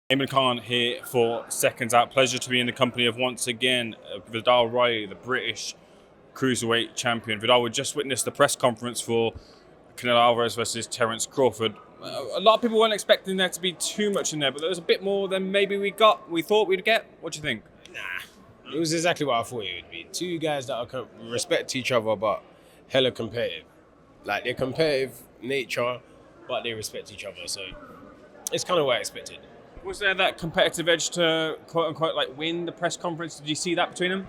Eamon Khan here for Seconds Out. Pleasure to be in the company of, once again, Viddal Riley, the British cruiserweight champion. Vidal, we just witnessed the press conference for Canelo Alvarez versus Terence Crawford. A lot of people weren't expecting there to be too much in there, but there was a bit more than maybe we thought we'd get. What do you think? Nah, it was exactly what I thought it would be. Two guys that respect each other, but hella competitive. Like, they're competitive nature, but they respect each other. So it's kind of what I expected. Was there that competitive edge to, quote unquote, like win the press conference? Did you see that between them?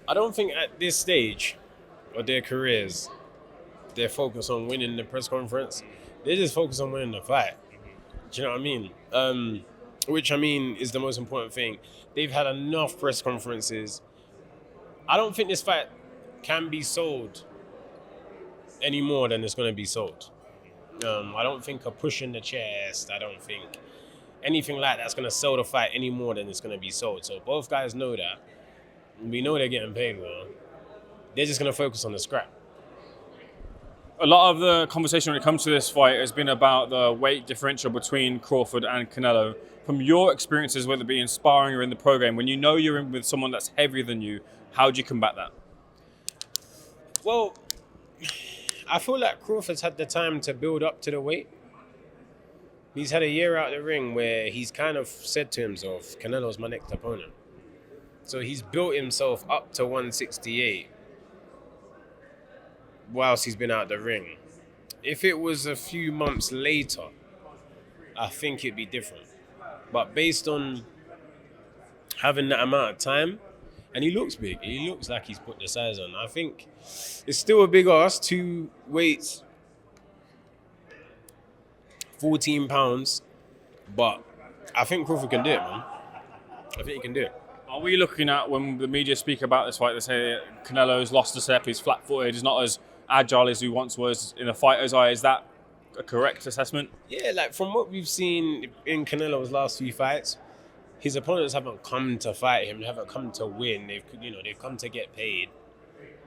I don't think at this stage of their careers, they're focused on winning the press conference. They're just focused on winning the fight. Do you know what I mean? Which, I mean, is the most important thing. They've had enough press conferences. I don't think this fight can be sold any more than it's going to be sold. I don't think a push in the chest, I don't think anything like that's going to sell the fight any more than it's going to be sold. So both guys know that. We know they're getting paid well. They're just going to focus on the scrap. A lot of the conversation when it comes to this fight has been about the weight differential between Crawford and Canelo. From your experiences, whether it be in sparring or in the program, when you know you're in with someone that's heavier than you, how do you combat that? Well, I feel like Crawford's had the time to build up to the weight. He's had a year out of the ring where he's kind of said to himself, Canelo's my next opponent. So he's built himself up to 168 whilst he's been out of the ring. If it was a few months later, I think it'd be different. But based on having that amount of time, and he looks big, he looks like he's put the size on. I think it's still a big ask, two weights, 14 pounds, but I think Crawford can do it, man. I think he can do it. Are we looking at, when the media speak about this fight, they say Canelo's lost a step, he's flat-footed, he's not as agile as he once was in a fighter's eye? Is that a correct assessment? Yeah, like from what we've seen in Canelo's last few fights, his opponents haven't come to fight him, haven't come to win. They've come to get paid.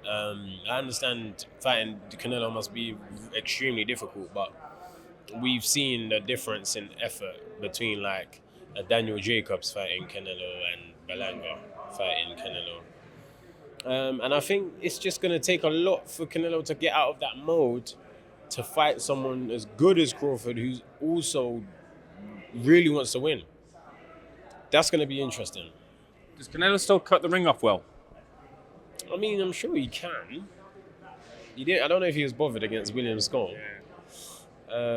I understand fighting Canelo must be extremely difficult, but we've seen the difference in effort between like a Daniel Jacobs fighting Canelo and Belanga fighting Canelo. And I think it's just going to take a lot for Canelo to get out of that mode to fight someone as good as Crawford, who's also really wants to win. That's going to be interesting. Does Canelo still cut the ring off well? I mean, I'm sure he can. I don't know if he was bothered against William Scott.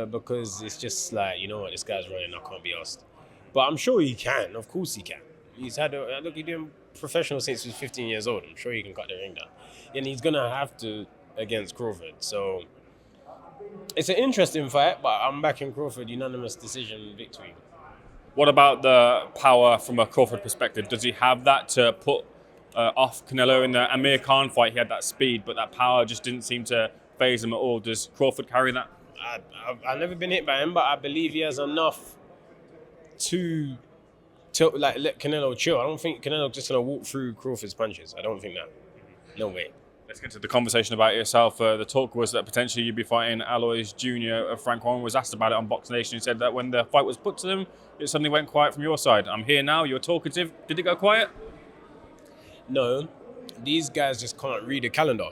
Because it's just like, you know what, this guy's running, I can't be asked. But I'm sure he can. Of course he can. He's doing professional since he was 15 years old. I'm sure he can cut the ring down. And he's going to have to against Crawford. So it's an interesting fight, but I'm backing Crawford, unanimous decision victory. What about the power from a Crawford perspective? Does he have that to put off Canelo? In the Amir Khan fight, he had that speed, but that power just didn't seem to faze him at all. Does Crawford carry that? I've never been hit by him, but I believe he has enough to like let Canelo chill. I don't think Canelo's just going to walk through Crawford's punches. I don't think that. No way. Let's get to the conversation about yourself. The talk was that potentially you'd be fighting Aloys Junior. Frank Warren was asked about it on Box Nation. He said that when the fight was put to them, it suddenly went quiet from your side. I'm here now, you're talkative. Did it go quiet? No, these guys just can't read a calendar.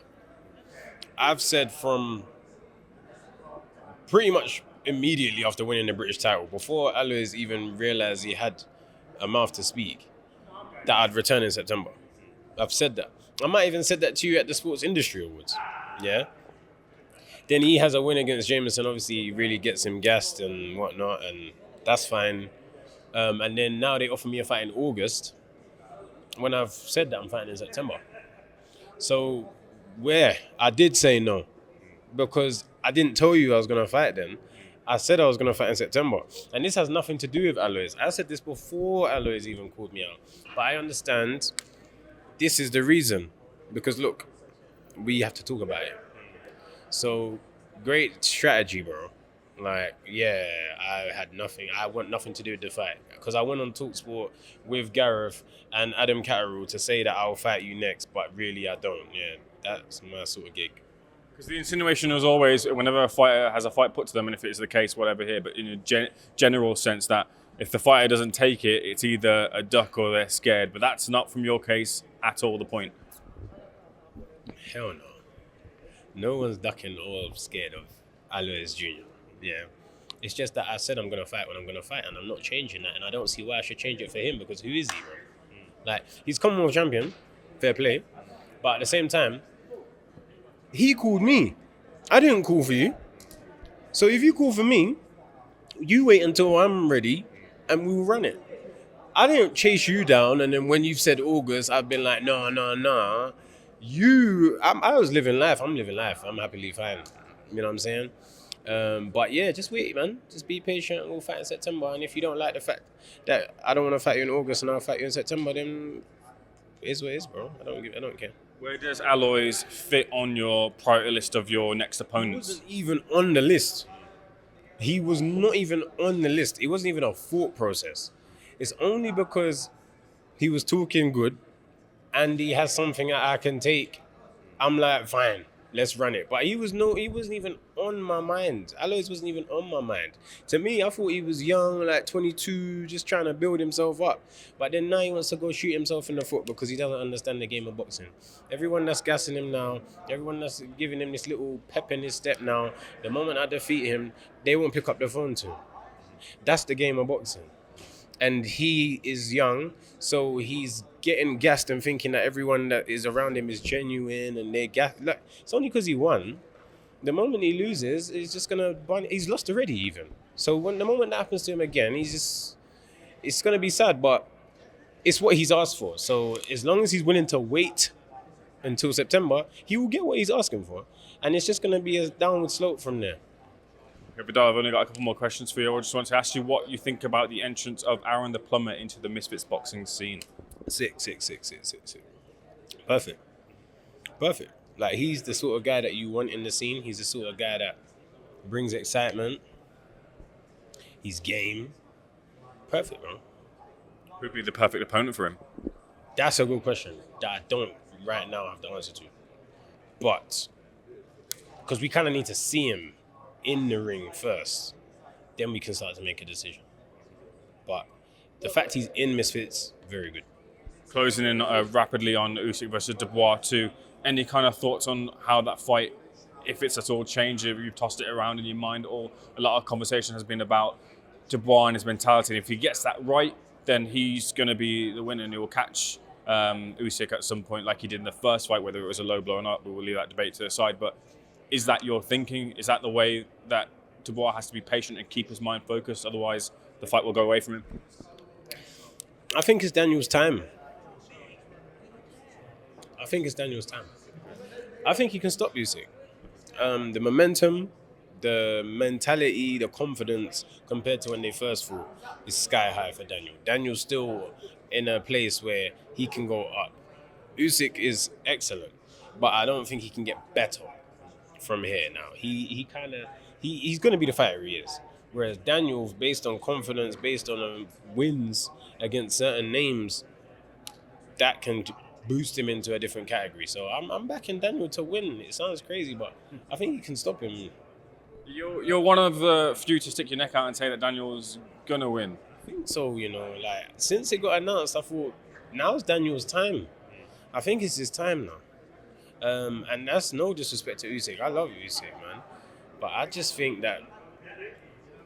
I've said from pretty much immediately after winning the British title, before Aloys even realised he had a mouth to speak, that I'd return in September. I've said that. I might even said that to you at the Sports Industry Awards. Yeah? Then he has a win against Jameson, obviously really gets him gassed and whatnot, and that's fine. And then now they offer me a fight in August, when I've said that I'm fighting in September. So, I did say no, because I didn't tell you I was going to fight then. I said I was going to fight in September. And this has nothing to do with Aloys. I said this before Aloys even called me out. But I understand this is the reason. Because look, we have to talk about it. So, great strategy, bro. Like, yeah, I want nothing to do with the fight. Because I went on TalkSport with Gareth and Adam Catterall to say that I'll fight you next, but really I don't. Yeah, that's my sort of gig. Because the insinuation was always, whenever a fighter has a fight put to them, and if it is the case, whatever here, but in a general sense, that if the fighter doesn't take it, it's either a duck or they're scared. But that's not, from your case, at all the point. Hell no. No one's ducking or scared of Aloys Junior. Yeah. It's just that I said I'm going to fight when I'm going to fight, and I'm not changing that. And I don't see why I should change it for him, because who is he, bro? Like, he's Commonwealth champion, fair play. But at the same time, he called me. I didn't call for you. So if you call for me, you wait until I'm ready and we'll run it. I didn't chase you down, and then when you've said August, I've been like, no. I was living life. I'm living life. I'm happily fine. You know what I'm saying? But yeah, just wait, man. Just be patient. We'll fight in September. And if you don't like the fact that I don't want to fight you in August and I'll fight you in September, then it is what it is, bro. I don't care. Where does Aloys fit on your priority list of your next opponents? He wasn't even on the list. He was not even on the list. It wasn't even a thought process. It's only because he was talking good and he has something that I can take. I'm like, fine, let's run it. But he wasn't even on my mind. Aloys wasn't even on my mind. To me, I thought he was young, like 22, just trying to build himself up. But then now he wants to go shoot himself in the foot because he doesn't understand the game of boxing. Everyone that's gassing him now, everyone that's giving him this little pep in his step now, the moment I defeat him, they won't pick up the phone to him. That's the game of boxing. And he is young, so he's getting gassed and thinking that everyone that is around him is genuine and they're gassed. Like, it's only because he won. The moment he loses, he's just gonna burn. He's lost already, even. So when the moment that happens to him again, it's gonna be sad, but it's what he's asked for. So as long as he's willing to wait until September, he will get what he's asking for, and it's just gonna be a downward slope from there. Okay, Vidal, I've only got a couple more questions for you. I just want to ask you what you think about the entrance of Aaron The Plumber into the Misfits boxing scene. Sick. Perfect. Like, he's the sort of guy that you want in the scene. He's the sort of guy that brings excitement. He's game. Perfect, bro. Who'd be the perfect opponent for him? That's a good question that I don't right now have the answer to. But, because we kind of need to see him in the ring first, then we can start to make a decision. But the fact he's in Misfits, very good. Closing in rapidly on Usyk versus Dubois too. Any kind of thoughts on how that fight, if it's at all changed, if you've tossed it around in your mind, or a lot of conversation has been about Dubois and his mentality. If he gets that right, then he's going to be the winner and he will catch Usyk at some point like he did in the first fight, whether it was a low blow or not. We'll leave that debate to the side. But is that your thinking? Is that the way that Dubois has to be patient and keep his mind focused? Otherwise, the fight will go away from him. I think it's Daniel's time. I think he can stop Usyk. The momentum, the mentality, the confidence compared to when they first fought is sky high for Daniel. Daniel's still in a place where he can go up. Usyk is excellent, but I don't think he can get better from here now. He's going to be the fighter he is. Whereas Daniel, based on confidence, based on wins against certain names, that can boost him into a different category. So I'm backing Daniel to win. It sounds crazy, but I think he can stop him. You're one of the few to stick your neck out and say that Daniel's gonna win. I think so, like, since it got announced, I thought, now's Daniel's time. I think it's his time now. And that's no disrespect to Usyk. I love Usyk, man. But I just think that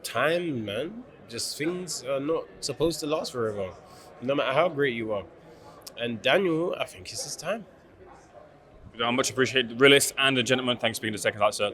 time, man, just things are not supposed to last forever, no matter how great you are. And Daniel, I think it's his time. I much appreciate the realist and the gentleman. Thanks for being the second out, sir.